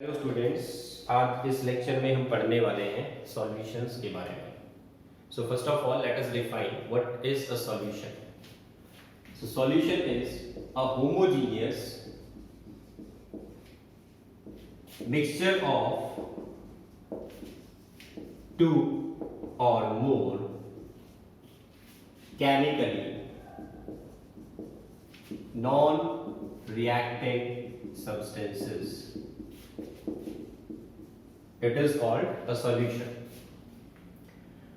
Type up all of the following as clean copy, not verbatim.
Hello students, आज इस lecture में हम पढ़ने वाले हैं सॉल्यूशंस के बारे में। So first of all let us define what is a solution. So solution is a homogeneous mixture of two or more chemically non reacting substances. It is called a solution.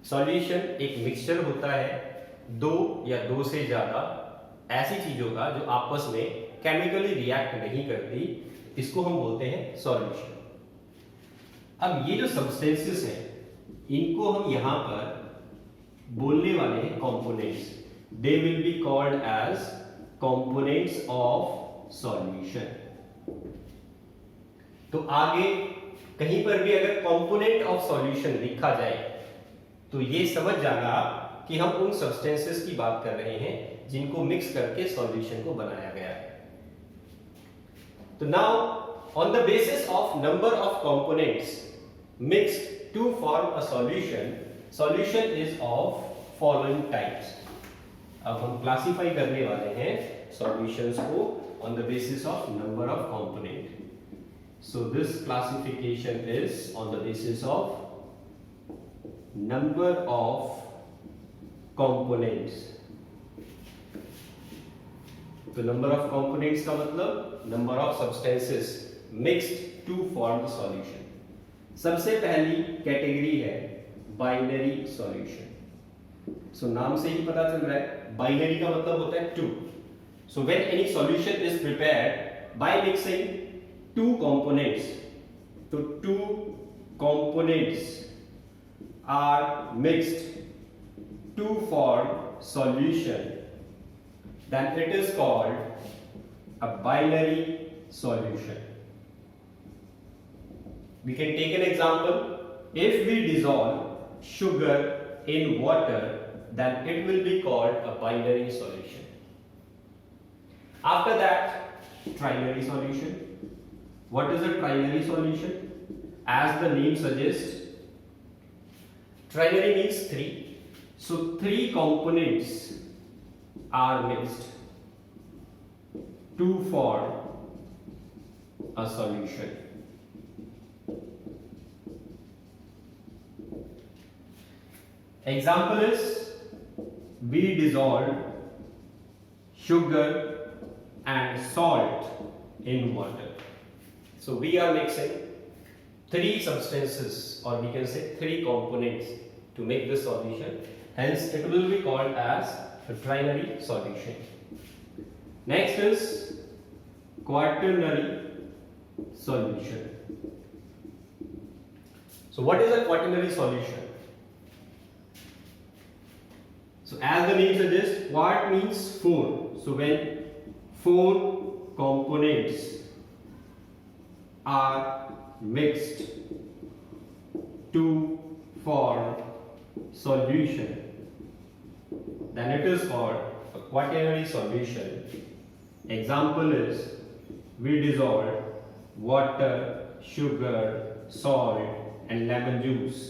Solution एक mixture होता है दो या दो से ज्यादा ऐसी चीजों का जो आपस में केमिकली रिएक्ट नहीं करती, इसको हम बोलते हैं सॉल्यूशन। अब ये जो सब्सटेंसेस हैं इनको हम यहां पर बोलने वाले हैं components. They will be called as components of solution. तो आगे कहीं पर भी अगर कंपोनेंट ऑफ सॉल्यूशन लिखा जाए तो ये समझ जाना आप कि हम उन सब्सटेंसेस की बात कर रहे हैं जिनको मिक्स करके सॉल्यूशन को बनाया गया है। तो now on the basis of number of components mixed to form a solution, solution is of following types. अब हम क्लासिफाई करने वाले हैं सॉल्यूशंस को on the basis of number of component. So this classification is on the basis of number of components. तो number of components का मतलब number of substances mixed to form the solution. सबसे पहली category है binary solution. So नाम से ही पता चल रहा है बाइनरी का मतलब होता है to. So when any solution is prepared by mixing two components, so two components are mixed to form solution, then it is called a binary solution. We can take an example. If we dissolve sugar in water, then it will be called a binary solution. After that, trinary solution. What is a trinary solution? As the name suggests, trinary means three. So three components are mixed to form a solution. Example is, we dissolve sugar and salt in water. So we are mixing three substances, or we can say three components to make this solution. Hence it will be called as a trinary solution. Next is quaternary solution. So what is a quaternary solution? So as the name suggests, quart means four. So when four components are mixed to form solution, then it is called a quaternary solution. Example is, we dissolve water, sugar, salt and lemon juice.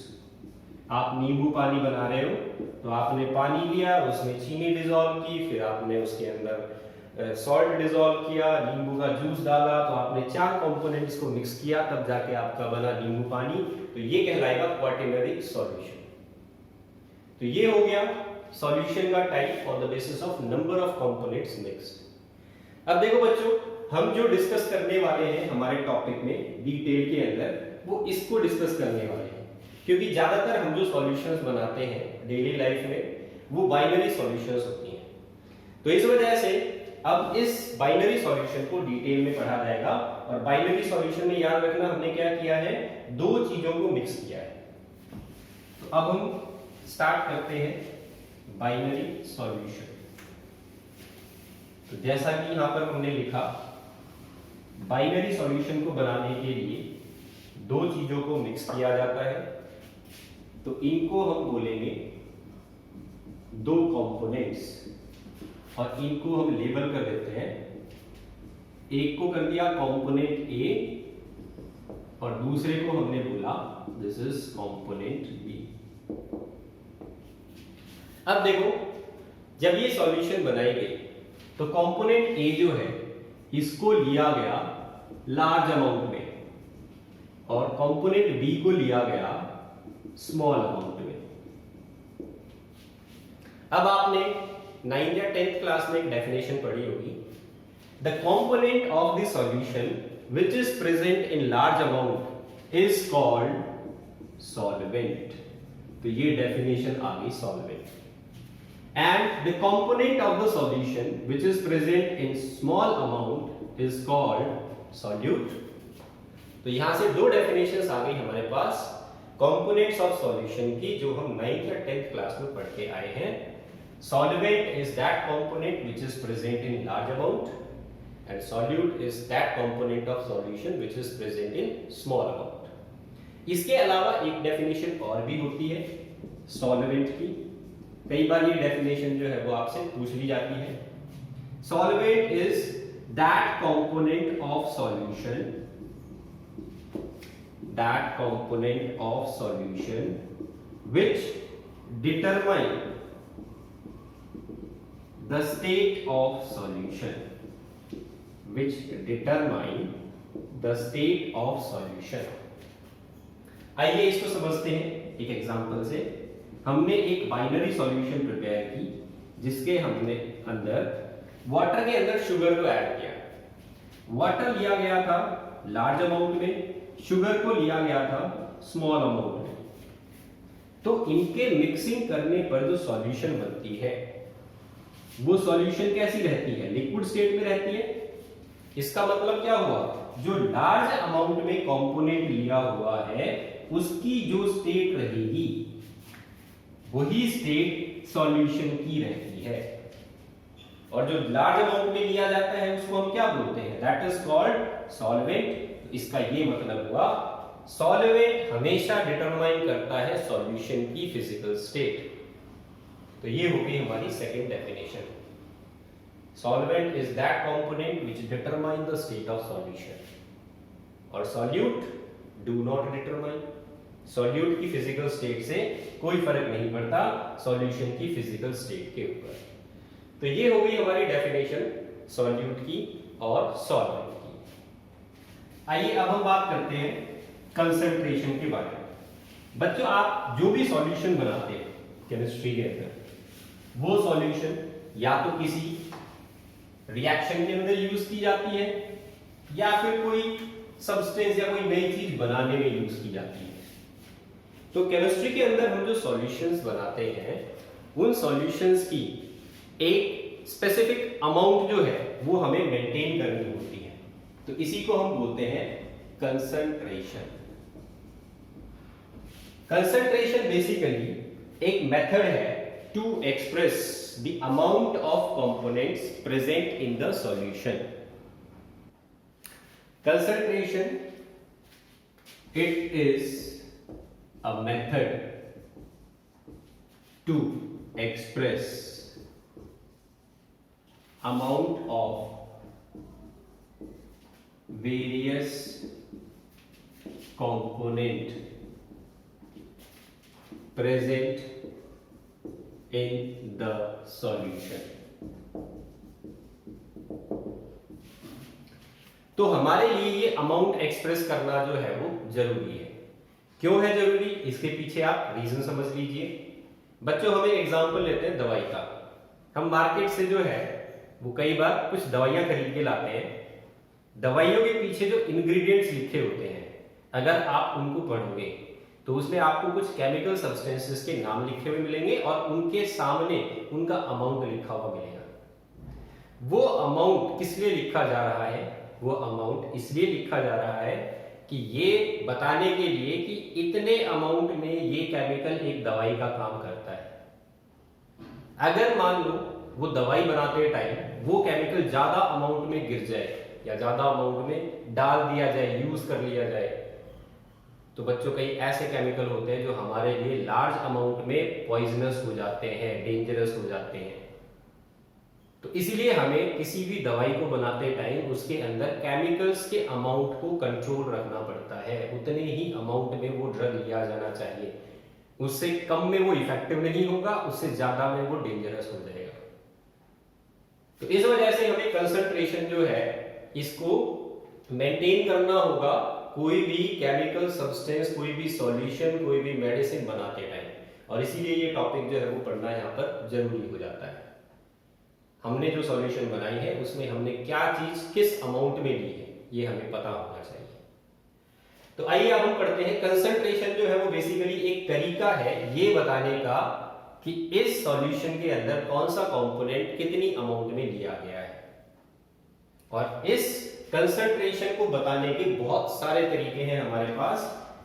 आप नींबू पानी बना रहे हो तो आपने पानी लिया, उसमें चीनी डिसॉल्व की, फिर आपने उसके अंदर सॉल्ट डिसॉल्व किया, नींबू का जूस डाला, तो आपने चार कंपोनेंट्स को मिक्स किया, तब जाके आपका बना नींबू पानी। तो ये कहलाएगा क्वाटर्नरी सॉल्यूशन। तो ये हो गया सॉल्यूशन का type on the basis of number of components mixed. अब देखो बच्चों, हम जो डिस्कस करने वाले हैं हमारे टॉपिक में डिटेल के अंदर, वो इसको डिस्कस करने वाले हैं, क्योंकि ज्यादातर हम जो सॉल्यूशंस बनाते हैं डेली लाइफ में वो बाइनरी सॉल्यूशंस होती हैं। तो इस वजह से अब इस बाइनरी सॉल्यूशन को डिटेल में पढ़ा जाएगा। और बाइनरी सॉल्यूशन में याद रखना हमने क्या किया है, दो चीजों को मिक्स किया है। तो अब हम स्टार्ट करते हैं बाइनरी सॉल्यूशन। तो जैसा कि यहां पर हमने लिखा, बाइनरी सॉल्यूशन को बनाने के लिए दो चीजों को मिक्स किया जाता है। तो इनको हम बोलेंगे दो कंपोनेंट्स, और इनको हम लेबल कर देते हैं। एक को कर दिया कंपोनेंट ए और दूसरे को हमने बोला दिस इज कंपोनेंट बी। अब देखो, जब ये सॉल्यूशन बनाई गई तो कंपोनेंट ए जो है इसको लिया गया लार्ज अमाउंट में और कंपोनेंट बी को लिया गया स्मॉल अमाउंट में। अब आपने 9th या 10th क्लास में एक डेफिनेशन पढ़ी होगी, the component of the solution which is present in large amount is called solvent। तो ये डेफिनेशन आ गई solvent। and the component of the solution which is present in small amount is called solute। तो यहां से दो definitions आ गई हमारे पास components of solution की, जो हम 9th या 10th क्लास में पढ़ के आए हैं। solvent is that component which is present in large amount and solute is that component of solution which is present in small amount। इसके अलावा एक डेफिनेशन और भी होती है सॉल्वेंट की, कई बार ये डेफिनेशन जो है वो आपसे पूछ ली जाती है। Solvent is that component of solution which determine the state of solution आइए इसको समझते हैं एक एग्जांपल से। हमने एक बाइनरी सॉल्यूशन प्रिपेयर की जिसके हमने अंदर वाटर के अंदर शुगर को ऐड किया। वाटर लिया गया था लार्ज अमाउंट में, शुगर को लिया गया था स्मॉल अमाउंट में। तो इनके मिक्सिंग करने पर जो सॉल्यूशन बनती है वो सॉल्यूशन कैसी रहती है? लिक्विड स्टेट में रहती है। इसका मतलब क्या हुआ, जो लार्ज अमाउंट में कंपोनेंट लिया हुआ है उसकी जो स्टेट रहेगी वही स्टेट सॉल्यूशन की रहती है, और जो लार्ज अमाउंट में लिया जाता है उसको हम क्या बोलते हैं? That is called solvent. इसका ये मतलब हुआ सॉल्वेंट हमेशा डिटरमाइन करता है सॉल्यूशन की फिजिकल स्टेट। तो ये हो गई हमारी second definition. Solvent is that component which determine the state of solution, और solute do not determine। solute की फिजिकल स्टेट से कोई फर्क नहीं पड़ता सॉल्यूशन की फिजिकल स्टेट के ऊपर। तो ये हो गई हमारी डेफिनेशन solute की और solvent की। आइए अब हम बात करते हैं कंसंट्रेशन के बारे में। बच्चों, आप जो भी सॉल्यूशन बनाते हैं केमिस्ट्री के अंदर, वो सॉल्यूशन या तो किसी रिएक्शन के अंदर यूज की जाती है या फिर कोई सब्सटेंस या कोई नई चीज बनाने में यूज की जाती है। तो केमिस्ट्री के अंदर हम जो सॉल्यूशंस बनाते हैं उन सॉल्यूशंस की एक स्पेसिफिक अमाउंट जो है वो हमें मेंटेन करनी होती है। तो इसी को हम बोलते हैं कंसंट्रेशन। कंसंट्रेशन बेसिकली एक मेथड है to express the amount of components present in the solution। Concentration, it is a method to express amount of various component present in the solution। तो हमारे लिए ये अमाउंट एक्सप्रेस करना जो है वो जरूरी है। क्यों है जरूरी, इसके पीछे आप रीजन समझ लीजिए। बच्चों, हम एक एग्जांपल लेते हैं दवाई का। हम मार्केट से जो है वो कई बार कुछ दवाइयां खरीद के लाते हैं। दवाइयों के पीछे जो इंग्रेडिएंट्स लिखे होते हैं, अगर आप उनको पढ़ोगे तो उसमें आपको कुछ केमिकल सब्सटेंसेस के नाम लिखे हुए मिलेंगे और उनके सामने उनका अमाउंट लिखा हुआ मिलेगा। वो अमाउंट किस लिए लिखा जा रहा है? वो अमाउंट इसलिए लिखा जा रहा है कि ये बताने के लिए कि इतने अमाउंट में ये केमिकल एक दवाई का काम करता है। अगर मान लो वो दवाई बनाते टाइम वो केमिकल ज्यादा अमाउंट में गिर जाए या ज्यादा अमाउंट में डाल दिया जाए, यूज कर लिया जाए, तो बच्चों कई ऐसे केमिकल होते हैं जो हमारे लिए लार्ज अमाउंट में पॉइजनस हो जाते हैं, डेंजरस हो जाते हैं। तो इसीलिए हमें किसी भी दवाई को बनाते टाइम उसके अंदर केमिकल्स के अमाउंट को कंट्रोल रखना पड़ता है, उतने ही अमाउंट में वो ड्रग लिया जाना चाहिए, उससे कम में वो इफेक्टिव नहीं होगा, उससे ज्यादा में वो डेंजरस हो जाएगा। तो इस वजह से हमें कंसंट्रेशन जो है इसको मेंटेन करना होगा कोई भी केमिकल सब्सटेंस, कोई भी सॉल्यूशन, कोई भी मेडिसिन बनाते टाइम, और इसीलिए ये टॉपिक जो है वो पढ़ना यहाँ पर जरूरी हो जाता है। हमने जो सॉल्यूशन बनाई है उसमें हमने क्या चीज किस अमाउंट में ली है ये हमें पता होना चाहिए। तो आइए अब हम पढ़ते हैं। कंसंट्रेशन जो है वो बेसिकली एक तरीका है ये बताने का कि इस सॉल्यूशन के अंदर कौन सा कंपोनेंट कितनी अमाउंट में लिया गया है, और इस कंसंट्रेशन को बताने के बहुत सारे तरीके हैं हमारे पास।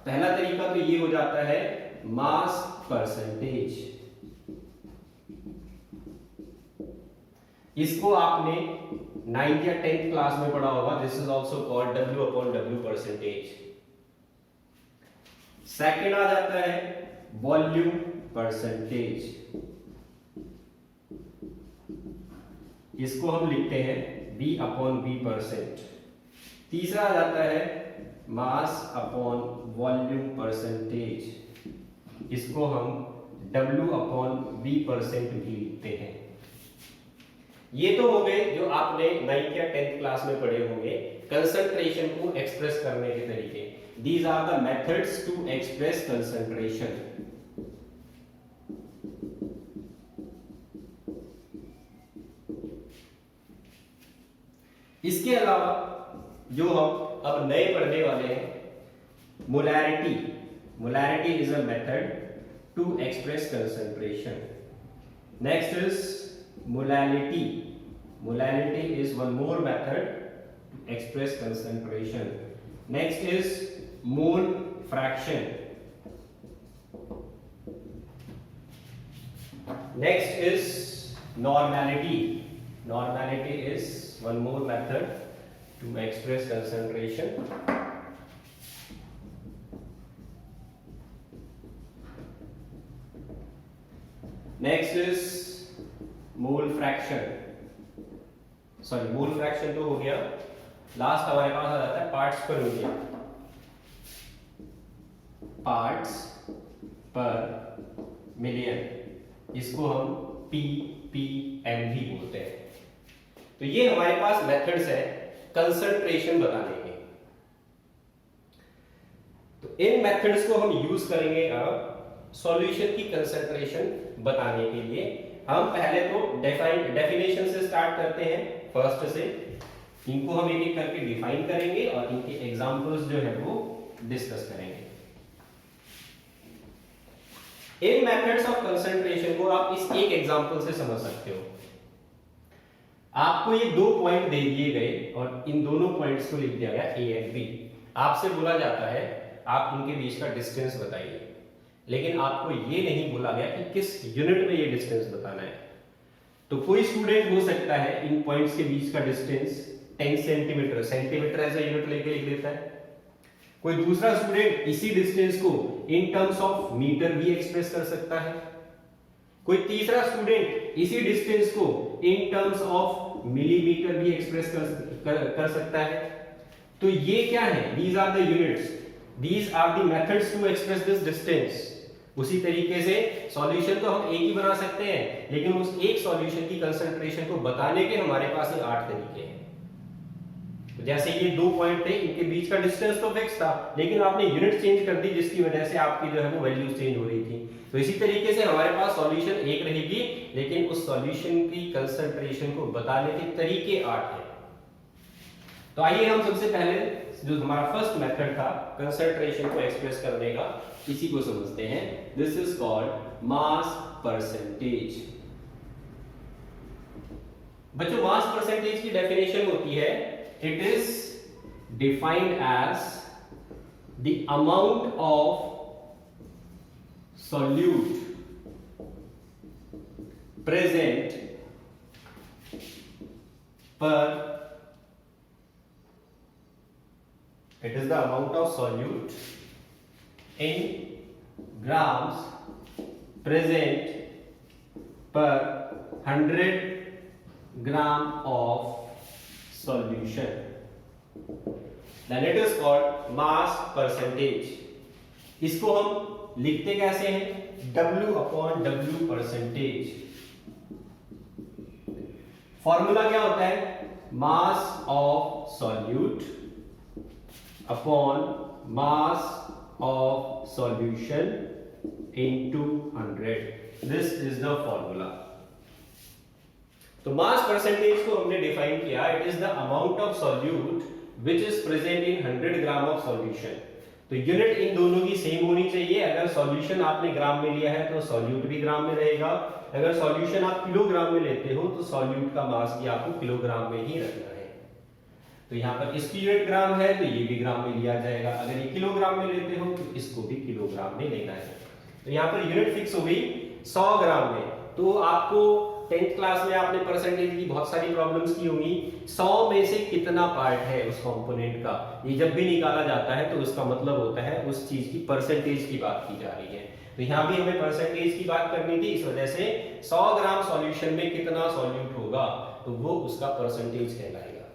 पहला तरीका तो ये हो जाता है मास परसेंटेज। इसको आपने 9th या 10th क्लास में पढ़ा होगा। This is also called W/W percentage. Second आ जाता है वॉल्यूम परसेंटेज, इसको हम लिखते हैं V/V%। तीसरा आ जाता है मास अपॉन वॉल्यूम परसेंटेज, इसको हम W/V% भी लिखते हैं। ये तो हो गए जो आपने 9th या 10th क्लास में पढ़े होंगे कंसंट्रेशन को एक्सप्रेस करने के तरीके। These are the methods to express concentration. इसके अलावा जो हम अब नए पढ़ने वाले हैं molarity. Molarity is a method to express concentration. Next is molality. Molality is one more method to express concentration. Next is mole fraction. Next is normality. Normality is one more method to express concentration. Next is mole fraction. Sorry, mole fraction तो हो गया। Last हमारे पास आ जाता है parts पर million. Parts पर million, इसको हम ppm भी बोलते हैं। तो ये हमारे पास मेथड्स है कंसंट्रेशन बताने के। तो इन मेथड्स को हम यूज करेंगे अब सॉल्यूशन की कंसंट्रेशन बताने के लिए। हम पहले तो डेफिनेशन से स्टार्ट करते हैं, फर्स्ट से। इनको हम एक एक करके डिफाइन करेंगे और इनके एग्जांपल्स जो है वो डिस्कस करेंगे। इन मेथड्स ऑफ कंसंट्रेशन को आप इस एक एग्जांपल से समझ सकते हो। आपको ये दो पॉइंट दे दिए गए और इन दोनों पॉइंट्स को लिख दिया गया A एंड B। आपसे बोला जाता है आप इनके बीच का डिस्टेंस बताइए, लेकिन आपको ये नहीं बोला गया कि किस यूनिट में ये डिस्टेंस बताना है। तो कोई स्टूडेंट हो सकता है इन पॉइंट्स के बीच का distance 10 centimetre, centimetre as a unit लेके लिख देता है। कोई दूसरा स्टूडेंट इसी डिस्टेंस को इन टर्म्स ऑफ मीटर भी एक्सप्रेस कर सकता है। कोई तीसरा स्टूडेंट इसी डिस्टेंस को इन टर्म्स ऑफ मिलीमीटर भी एक्सप्रेस कर सकता है। तो ये क्या है? These are the units, these are the methods to express this distance. उसी तरीके से सॉल्यूशन तो हम एक ही बना सकते हैं, लेकिन उस एक सॉल्यूशन की कंसंट्रेशन को बताने के हमारे पास ये 8 तरीके हैं। तो जैसे ये दो पॉइंट थे, इनके बीच का डिस्टेंस तो फिक्स था, लेकिन आपने यूनिट चेंज कर दी जिसकी वजह से आपकी जो है वो वैल्यू चेंज हो रही थी। तो इसी तरीके से हमारे पास सॉल्यूशन एक रहेगी, लेकिन उस सॉल्यूशन की कंसंट्रेशन को बताने के तरीके 8 हैं। तो आइए हम सबसे पहले जो हमारा फर्स्ट मेथड था कंसंट्रेशन को एक्सप्रेस करने का, इसी को समझते हैं। This is called mass percentage. बच्चों, मास परसेंटेज की डेफिनेशन होती है, it is defined as the amount of solute present per, it is the amount of solute in grams present per 100 gram of solution, then it is called mass percentage. इसको हम लिखते कैसे हैं? W upon W percentage. Formula क्या होता है? Mass of solute upon mass of solution into 100. This is the formula. तो mass percentage को हमने डिफाइन किया, it is the amount of solute which is present in 100 gram of solution. तो unit in दोनों की सेम होनी चाहिए. अगर सॉल्यूशन आपने ग्राम में लिया है तो सॉल्यूट भी ग्राम में रहेगा. अगर सॉल्यूशन आप किलोग्राम में लेते हो तो सॉल्यूट का मास भी आपको किलोग्राम में ही रखना है. तो यहाँ पर इसकी यूनिट ग्राम है तो ये भी ग्राम में लिया जाएगा. अगर ये किलोग्राम में लेते हो तो इसको भी किलोग्राम में लेना है. तो यहाँ पर यूनिट फिक्स हो गई 100 ग्राम में. तो आपको 10th क्लास में आपने परसेंटेज की बहुत सारी प्रॉब्लम्स की होंगी. 100 में से कितना पार्ट है उस कंपोनेंट का, ये जब भी निकाला जाता है तो उसका मतलब होता है उस चीज की परसेंटेज की बात की जा रही है. तो यहाँ भी हमें परसेंटेज की बात करनी थी, इस वजह से 100 ग्राम सॉल्यूशन में कितना सॉल्यूट होगा तो वो उसका परसेंटेज कहलाएगा.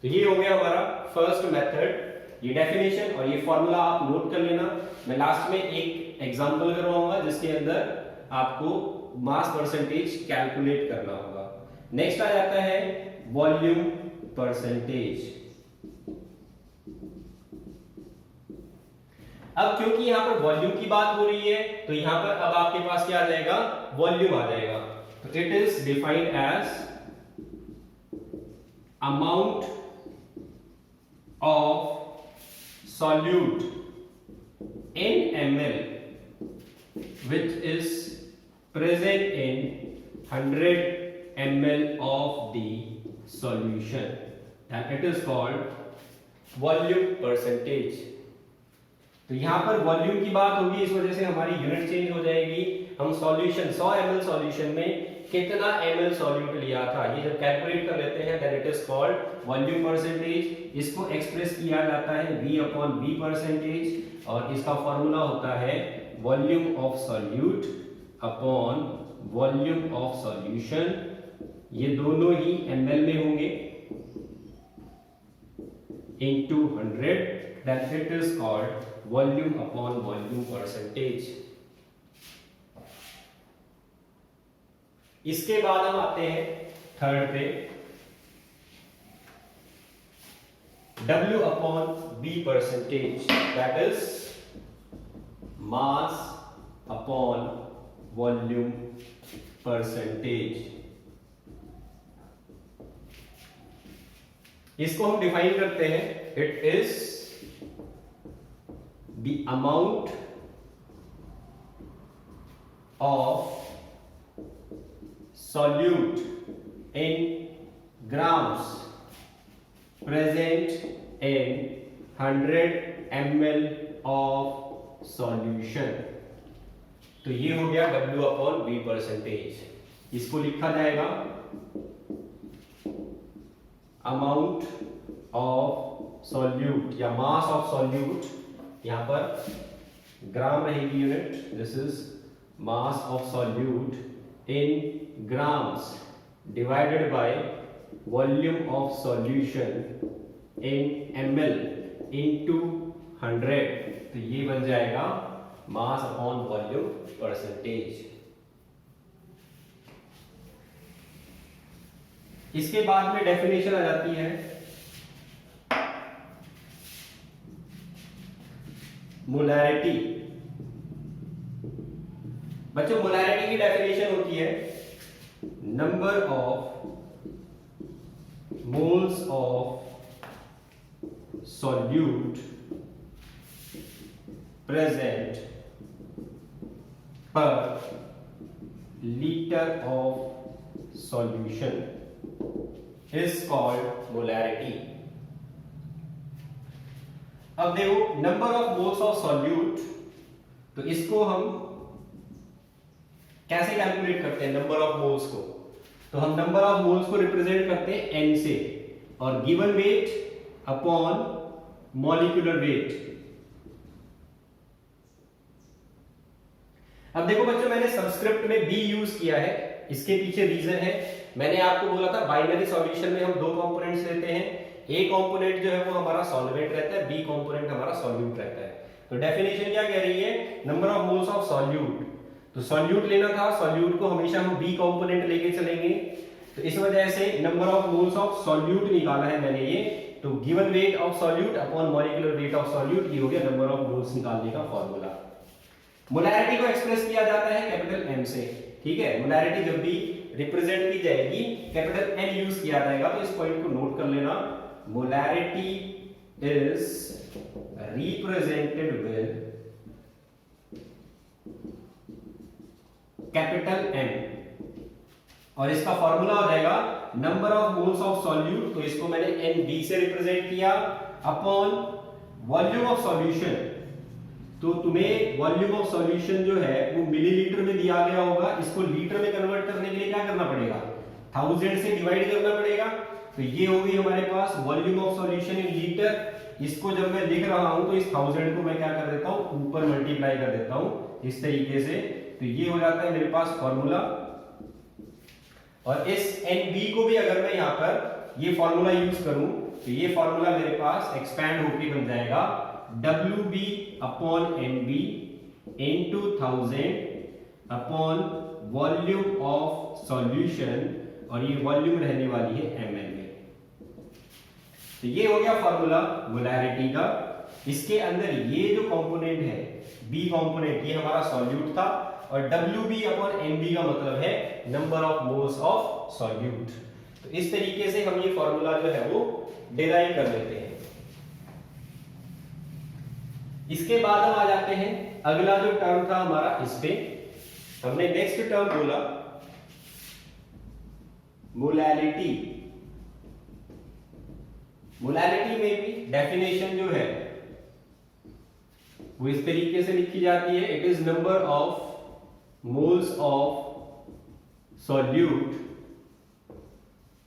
तो ये हो गया हमारा फर्स्ट मेथड. ये डेफिनेशन और ये फॉर्मूला आप नोट कर लेना. मैं लास्ट में एक एग्जांपल करवाऊंगा जिसके अंदर आपको मास परसेंटेज कैलकुलेट करना होगा. नेक्स्ट आ जाता है वॉल्यूम परसेंटेज. अब क्योंकि यहां पर वॉल्यूम की बात हो रही है तो यहां पर अब आपके पास क्या आ जाएगा? वॉल्यूम आ जाएगा. तो it is defined as amount of solute in ml which is present in 100 ml of the solution, and it is called volume percentage. तो यहां पर वॉल्यूम की बात होगी, इस वजह से हमारी यूनिट चेंज हो जाएगी. हम सॉल्यूशन 100 ml सॉल्यूशन में कितना ml सॉल्यूट लिया था ये जब कैलकुलेट कर लेते हैं then it is called volume percentage. इसको एक्सप्रेस किया जाता है V अपॉन V परसेंटेज और इसका फॉर्मूला होता है volume of solute upon volume of solution. ये दोनों ही ml में होंगे into 100. That it is called volume upon volume percentage. इसके बाद हम आते हैं थर्ड पे, W upon B percentage. That is mass upon volume percentage. इसको हम डिफाइन करते हैं, it is the amount of solute in grams present in 100 ml of solution. तो ये हो गया W अपॉन B परसेंटेज. इसको लिखा जाएगा अमाउंट ऑफ सॉल्यूट या मास ऑफ सॉल्यूट. यहां पर ग्राम रहेगी unit. This is mass of solute in grams divided by volume of solution in ml into 100. तो ये बन जाएगा मास अपॉन वॉल्यूम परसेंटेज. इसके बाद में डेफिनेशन आ जाती है मोलैरिटी. बच्चों मोलैरिटी की डेफिनेशन होती है number of moles of solute present per litre of solution is called molarity. अब देखो number of moles of solute, तो इसको हम कैसे कैलकुलेट करते हैं नंबर ऑफ मोल्स को? तो हम नंबर ऑफ मोल्स को रिप्रेजेंट करते हैं n से और given weight upon molecular wait. अब देखो बच्चों मैंने सबस्क्रिप्ट में B यूज किया है. इसके पीछे रीजन है मैंने आपको बोला था बाइनरी सॉल्यूशन में हम दो कंपोनेंट्स लेते हैं, ए कंपोनेंट जो है वो हमारा सॉल्वेंट रहता है, बी कंपोनेंट हमारा सॉल्यूट रहता है। तो डेफिनेशन क्या कह रही है, number of moles of solute, तो सॉल्यूट लेना था, सॉल्यूट को हमेशा हम बी कंपोनेंट लेके चलेंगे, तो इस वजह से number of moles of solute निकाला है मैंने ये, तो given weight of solute upon molecular weight of solute, ये हो गया नंबर ऑफ मोल्स निकालने का फार्मूला। मोलैरिटी को एक्सप्रेस किया जाता है कैपिटल एम से, ठीक है, मोलैरिटी जब भी रिप्रेजेंट की जाएगी कैपिटल एम यूज किया जाएगा, तो इस पॉइंट को नोट कर लेना, molarity is represented with capital M, और इसका फॉर्मूला हो जाएगा number of moles of solute, तो इसको मैंने एन से रिप्रेजेंट किया, अपॉन वॉल्यूम ऑफ सॉल्यूशन, तो तुम्हें वॉल्यूम ऑफ सॉल्यूशन जो है वो मिलीलीटर में दिया गया होगा, इसको लीटर में कन्वर्ट करने के लिए क्या करना पड़ेगा, 1000 से डिवाइड करना पड़ेगा, तो ये होगी हमारे पास volume of solution in litre. इसको जब मैं लिख रहा हूं तो इस 1000 को मैं क्या कर देता हूं, ऊपर मल्टीप्लाई कर देता हूं इस तरीके से, तो ये हो जाता है मेरे पास फॉर्मूला, और इस NB को भी अगर मैं यहां पर ये फॉर्मूला यूज करूं तो ये फॉर्मूला मेरे पास एक्सपैंड होके बन जाएगा WB upon NB into 1000 upon volume of solution, और ये वॉल्यूम रहने वाली है ml में। तो ये हो गया फॉर्मूला मोलैरिटी का। इसके अंदर ये जो कंपोनेंट है बी कंपोनेंट, ये हमारा सॉल्यूट था, और WB अपॉन MB का मतलब है number of moles of solute. तो इस तरीके से हम ये फॉर्मूला जो है वो डिराइव कर लेते हैं। इसके बाद हम आ जाते हैं अगला जो टर्म था हमारा, इस पे हमने नेक्स्ट टर्म बोला मोलैरिटी। मोलैरिटी में भी डेफिनेशन जो है वो इस तरीके से लिखी जाती है, it is number of moles of solute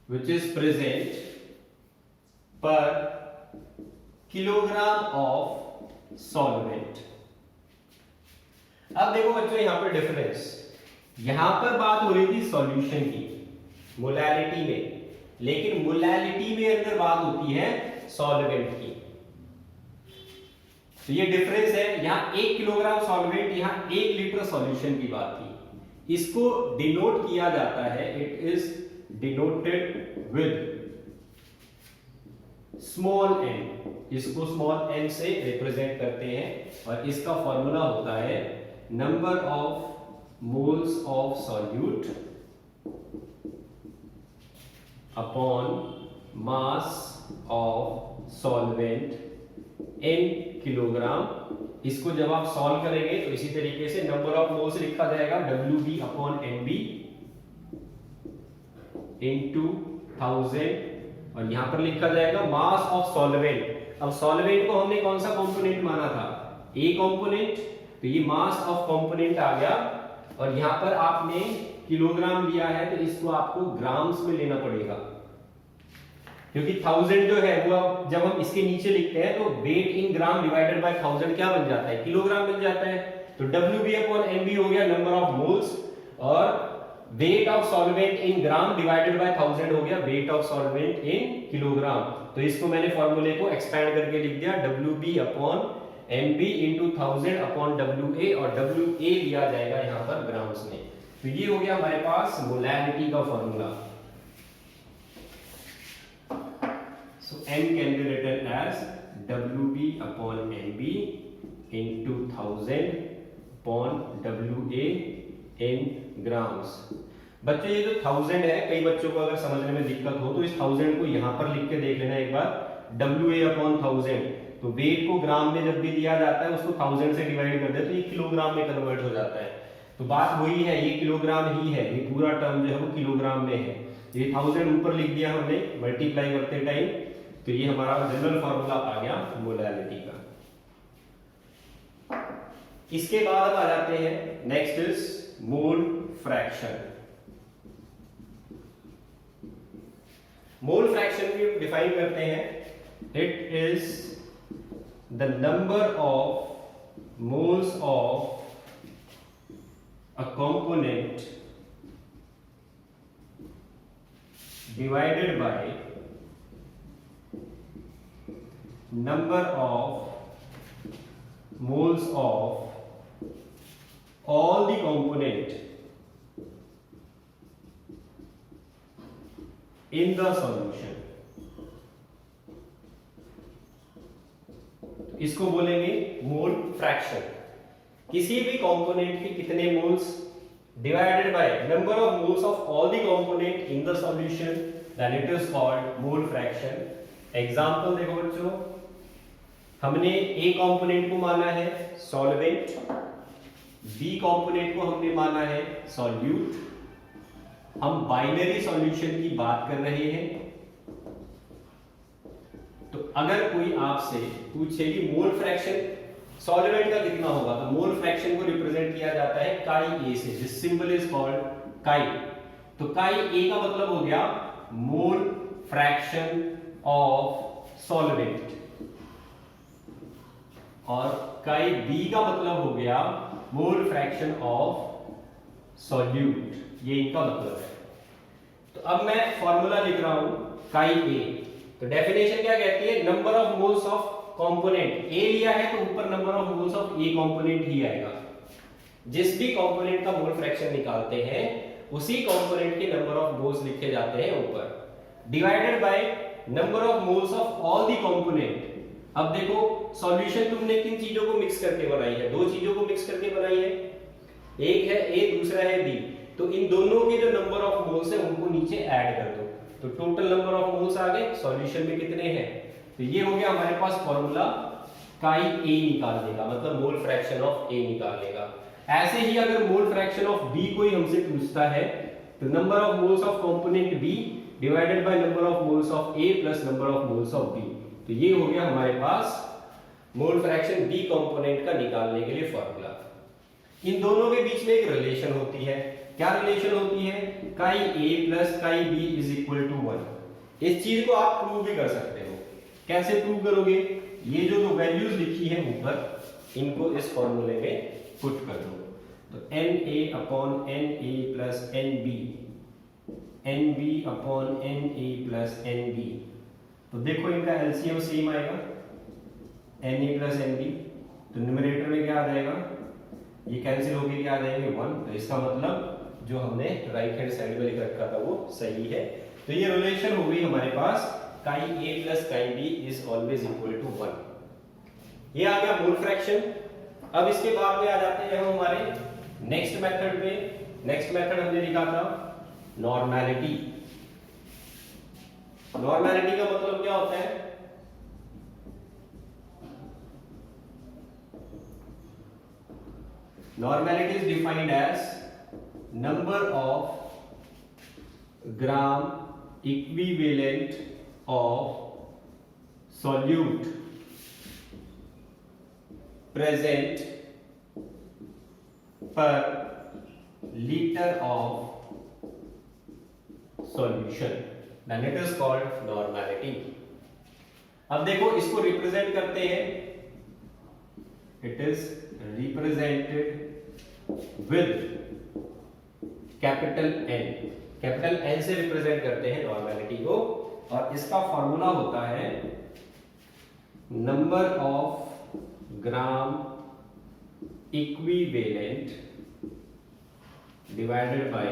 which is present per kilogram of solvent। अब देखो बच्चों यहां पर डिफरेंस, यहां पर बात हो रही थी सॉल्यूशन की मोलैरिटी में, लेकिन मोलैरिटी में अंदर बात होती है सॉल्वेंट की। तो ये डिफरेंस है, यहां 1 किलोग्राम सॉल्वेंट, यहां 1 लीटर सॉल्यूशन की बात थी। इसको डिनोट किया जाता है, it is denoted with small n, इसको स्मॉल n से रिप्रेजेंट करते हैं, और इसका फॉर्मूला होता है number of moles of solute upon mass of solvent in kilogram. इसको जब आप सॉल्व करेंगे तो इसी तरीके से नंबर ऑफ मोल्स लिखा जाएगा WB अपॉन NB इनटू 1000, और यहां पर लिखा जाएगा मास ऑफ सॉल्वेंट। अब सॉल्वेंट को हमने कौन सा कंपोनेंट माना था, A कंपोनेंट, तो ये मास ऑफ कंपोनेंट आ गया, और यहां पर आपने किलोग्राम लिया है तो इसको आपको ग्राम्स में लेना पड़ेगा, क्योंकि 1000 जो है वो अब जब हम इसके नीचे लिखते हैं तो weight in gram divided by 1000 क्या बन जाता है, किलोग्राम बन जाता है। तो WB अपॉन NB हो गया नंबर ऑफ मोल्स, और weight of solvent in gram divided by 1000 हो गया weight of solvent in kilogram. तो इसको मैंने फॉर्मूले को एक्सपैंड करके लिख दिया WB upon NB into 1000 upon WA, और WA लिया जाएगा यहां पर ग्राम्स में। तो ये हो गया हमारे पास मोलैरिटी का formula. So M can be written as WB upon NB into 1000 upon WA in grams। बच्चों ये जो 1000 है, कई बच्चों को अगर समझने में दिक्कत हो तो इस 1000 को यहाँ पर लिख के देख लेना एक बार, WA upon 1000, तो वेट को ग्राम में जब भी दिया जाता है उसको 1000 से डिवाइड कर दे तो ये किलोग्राम में कन्वर्ट हो जाता है। तो बात वही है, ये किलोग्राम ही है, ये पूरा टर्म जो है वो किलोग्राम में है। ये 1000 ऊपर लिख दिया हमने मल्टीप्लाई करते टाइम, तो ये हमारा जनरल फॉर्मूला आ गया मोलैरिटी का। इसके बाद हम आ जाते हैं next is mole fraction. Mole fraction भी डिफाइन करते हैं, it is the number of moles of a component divided by number of moles of all the component in the solution. इसको बोलेंगे मोल फ्रैक्शन। किसी भी कंपोनेंट के कितने moles divided by number of moles of all the component in the solution, then it is called mole fraction. Example देखो बच्चों, हमने ए component को माना है सॉल्वेंट, बी कंपोनेंट को हमने माना है सॉल्यूट। हम बाइनरी सॉल्यूशन की बात कर रहे हैं। तो अगर कोई आपसे पूछे कि मोल फ्रैक्शन सॉल्वेंट का कितना होगा, तो मोल फ्रैक्शन को रिप्रेजेंट किया जाता है काई ए से। दिस सिंबल इज कॉल्ड काई। तो काई ए का मतलब हो गया मोल फ्रैक्शन ऑफ सॉल्वेंट, और काई बी का मतलब हो गया मोल फ्रैक्शन ऑफ सॉल्यूट। ये इनका मतलब है। तो अब मैं फॉर्मूला लिख रहा हूं काई ए। तो डेफिनेशन क्या कहती है, number of moles of component. A लिया है तो ऊपर number of moles of A component ही आएगा। जिस भी कंपोनेंट का मोल फ्रैक्शन निकालते हैं उसी कंपोनेंट के नंबर ऑफ मोल्स लिखे जाते हैं ऊपर, divided by number of moles of all the component. अब देखो सॉल्यूशन तुमने किन चीजों को मिक्स करके बनाई है, दो चीजों को मिक्स करके बनाई है, एक है ए दूसरा है बी। तो इन दोनों के जो नंबर ऑफ मोल्स है उनको नीचे ऐड कर दो, तो टोटल नंबर ऑफ मोल्स आ गए। सॉल्यूशन में कितने हैं, तो ये हो गया हमारे पास फॉर्मूला काई ए निकालने का, मतलब मोल फ्रैक्शन ऑफ ए निकालने का। ऐसे ही अगर मोल फ्रैक्शन ऑफ बी कोई हमसे पूछता है, तो number of moles of component B divided by number of moles of A plus number of moles of B. तो ये हो गया हमारे पास मोल फ्रैक्शन बी कंपोनेंट का निकालने के लिए फॉर्मूला। इन दोनों के बीच में एक रिलेशन होती है। क्या रिलेशन होती है, chi A plus chi B is equal to 1। इस चीज को आप प्रूव भी कर सकते हो। कैसे प्रूव करोगे, ये जो दो वैल्यूज लिखी है ऊपर इनको इस फॉर्मूले में पुट कर दो। तो n A upon n A plus n B, n B upon n A plus n B. तो देखो इनका एलसीएम सेम आएगा, n A plus n B. तो न्यूमरेटर में क्या आ जाएगा, ये कैंसिल होके क्या आ जाएंगे 1। तो इसका मतलब जो हमने राइट हैंड साइड में लिख रखा था वो सही है। तो ये रिलेशन हो गई हमारे पास, chi A plus chi B is always equal to 1। ये आ गया मोल फ्रैक्शन। अब इसके बाद में आ जाते हैं हम हमारे नेक्स्ट मेथड में। नेक्स्ट मेथड हमने लिखा था नॉर्मैलिटी। नॉर्मैलिटी का मतलब क्या होता है, normality is defined as number of gram equivalent of solute present per liter of solution, then it is called normality। अब देखो इसको रिप्रेजेंट करते हैं, it is represented with capital N। Capital N से रिप्रेजेंट करते हैं नॉर्मैलिटी को, और इसका फॉर्मूला होता है number of gram equivalent divided by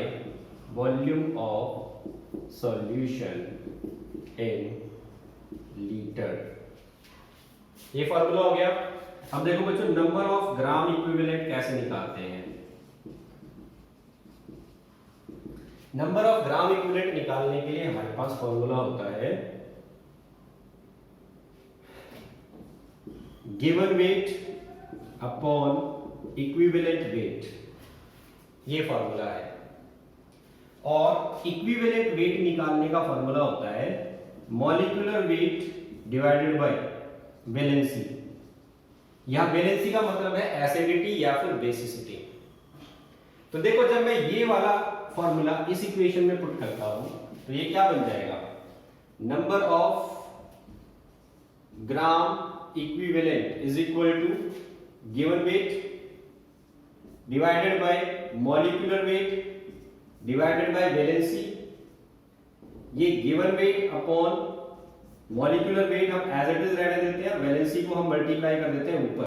volume of solution in litre. ये फॉर्मूला हो गया। अब देखो बच्चों नंबर ऑफ ग्राम इक्विवेलेंट कैसे निकालते हैं। नंबर ऑफ ग्राम इक्विवेलेंट निकालने के लिए हमारे पास फॉर्मूला होता है given weight upon equivalent weight. ये फॉर्मूला है। और इक्विवेलेंट वेट निकालने का फॉर्मूला होता है molecular weight divided by valency. यहां वैलेंसी का मतलब है एसिडिटी या फिर बेसिसिटी। तो देखो जब मैं ये वाला फॉर्मूला इस इक्वेशन में पुट करता हूं तो ये क्या बन जाएगा, number of gram equivalent is equal to given weight divided by molecular weight divided by valency ये given weight upon molecular weight हम एज इट इज रहने देते हैं, वैलेंसी को हम मल्टीप्लाई कर देते हैं ऊपर।